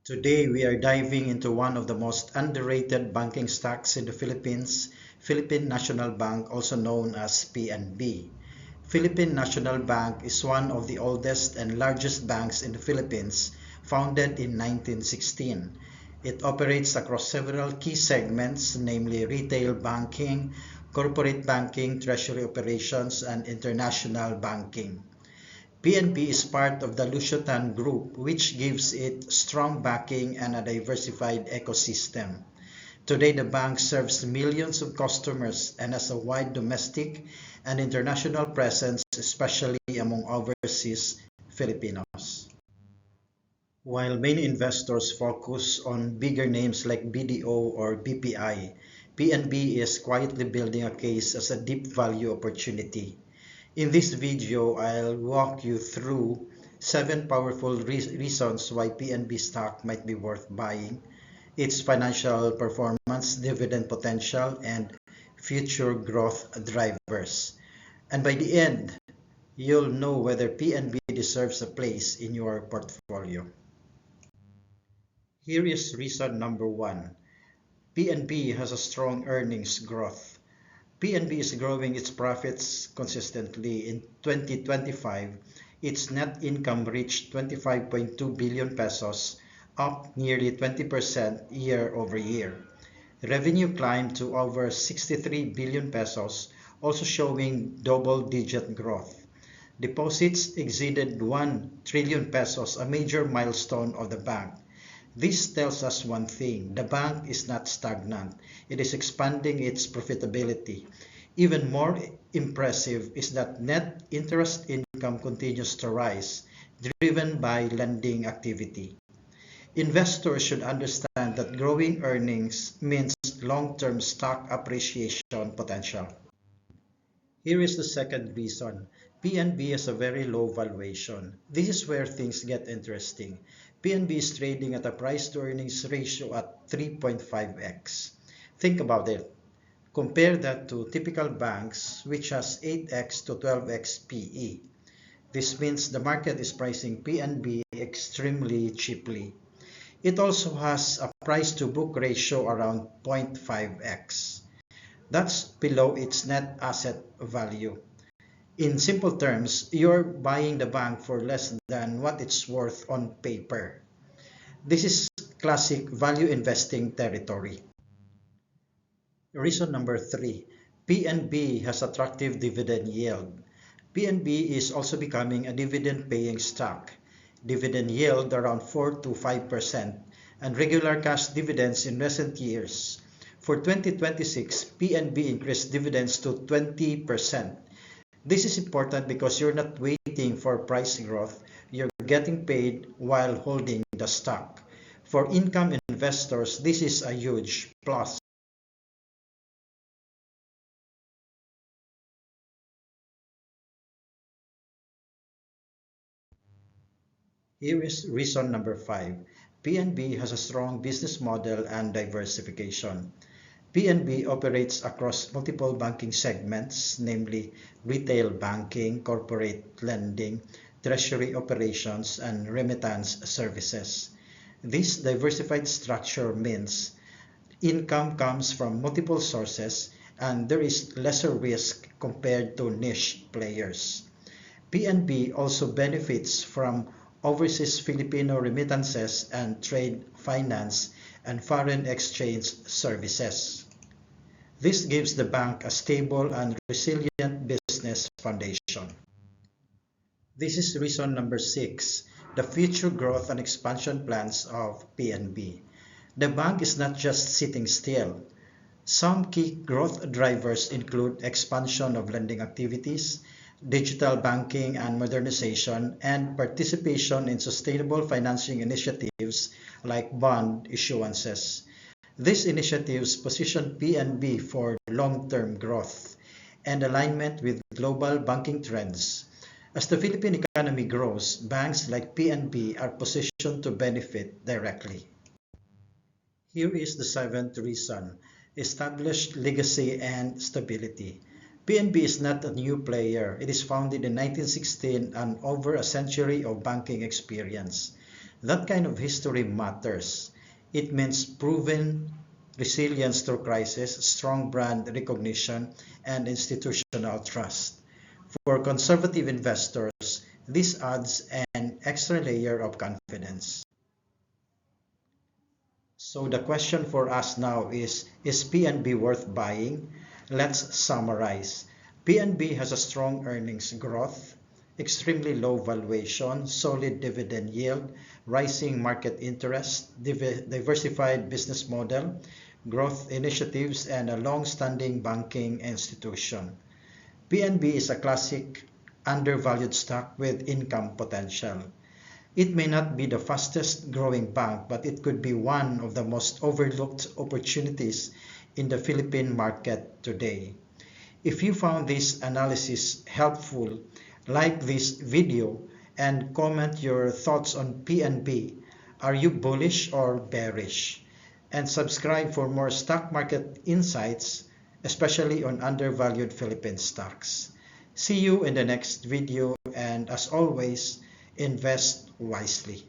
Today we are diving into one of the most underrated banking stocks in the Philippines, Philippine National Bank, also known as PNB. Philippine National Bank is one of the oldest and largest banks in the Philippines, founded in 1916. It operates across several key segments, namely retail banking, corporate banking, treasury operations, and international banking. PNB is part of the Lusiotan Group, which gives it strong backing and a diversified ecosystem. Today, the bank serves millions of customers and has a wide domestic and international presence, especially among overseas Filipinos. While many investors focus on bigger names like BDO or BPI, PNB is quietly building a case as a deep value opportunity. In this video, I'll walk you through 7 powerful reasons why PNB stock might be worth buying, its financial performance, dividend potential, and future growth drivers. And by the end, you'll know whether PNB deserves a place in your portfolio. Here is reason number 1. PNB has a strong earnings growth. PNB is growing its profits consistently. In 2025, its net income reached 25.2 billion pesos, up nearly 20% year over year. Revenue climbed to over 63 billion pesos, also showing double-digit growth. Deposits exceeded 1 trillion pesos, a major milestone of the bank. This tells us one thing: the bank is not stagnant, it is expanding its profitability. Even more impressive is that net interest income continues to rise, driven by lending activity. Investors should understand that growing earnings means long-term stock appreciation potential. Here is the second reason. PNB has a very low valuation. This is where things get interesting. PNB is trading at a price-to-earnings ratio at 3.5x. Think about it. Compare that to typical banks, which has 8x to 12x PE. This means the market is pricing PNB extremely cheaply. It also has a price-to-book ratio around 0.5x. That's below its net asset value. In simple terms, you're buying the bank for less than what it's worth on paper. This is classic value investing territory. Reason number 3. PNB has attractive dividend yield. PNB is also becoming a dividend-paying stock. Dividend yield around 4 to 5% and regular cash dividends in recent years. For 2026, PNB increased dividends to 20%. This is important because you're not waiting for price growth, you're getting paid while holding the stock. For income investors, this is a huge plus. Here is reason number 5. PNB has a strong business model and diversification. PNB operates across multiple banking segments, namely retail banking, corporate lending, treasury operations, and remittance services. This diversified structure means income comes from multiple sources and there is lesser risk compared to niche players. PNB also benefits from overseas Filipino remittances and trade finance and foreign exchange services. This gives the bank a stable and resilient business foundation. This is reason number 6, the future growth and expansion plans of PNB. The bank is not just sitting still. Some key growth drivers include expansion of lending activities, digital banking and modernization, and participation in sustainable financing initiatives like bond issuances. These initiatives position PNB for long-term growth and alignment with global banking trends. As the Philippine economy grows, banks like PNB are positioned to benefit directly. Here is the 7th reason: established legacy and stability. PNB is not a new player. It is founded in 1916 and over a century of banking experience. That kind of history matters. It means proven resilience through crisis, strong brand recognition, and institutional trust. For conservative investors, this adds an extra layer of confidence. So the question for us now is PNB worth buying? Let's summarize. PNB has a strong earnings growth, extremely low valuation, solid dividend yield, rising market interest, diversified business model, growth initiatives, and a long-standing banking institution. PNB is a classic undervalued stock with income potential. It may not be the fastest growing bank, but it could be one of the most overlooked opportunities in the Philippine market today. If you found this analysis helpful, like this video and comment your thoughts on PNB. Are you bullish or bearish? And subscribe for more stock market insights, especially on undervalued Philippine stocks. See you in the next video, and as always, invest wisely.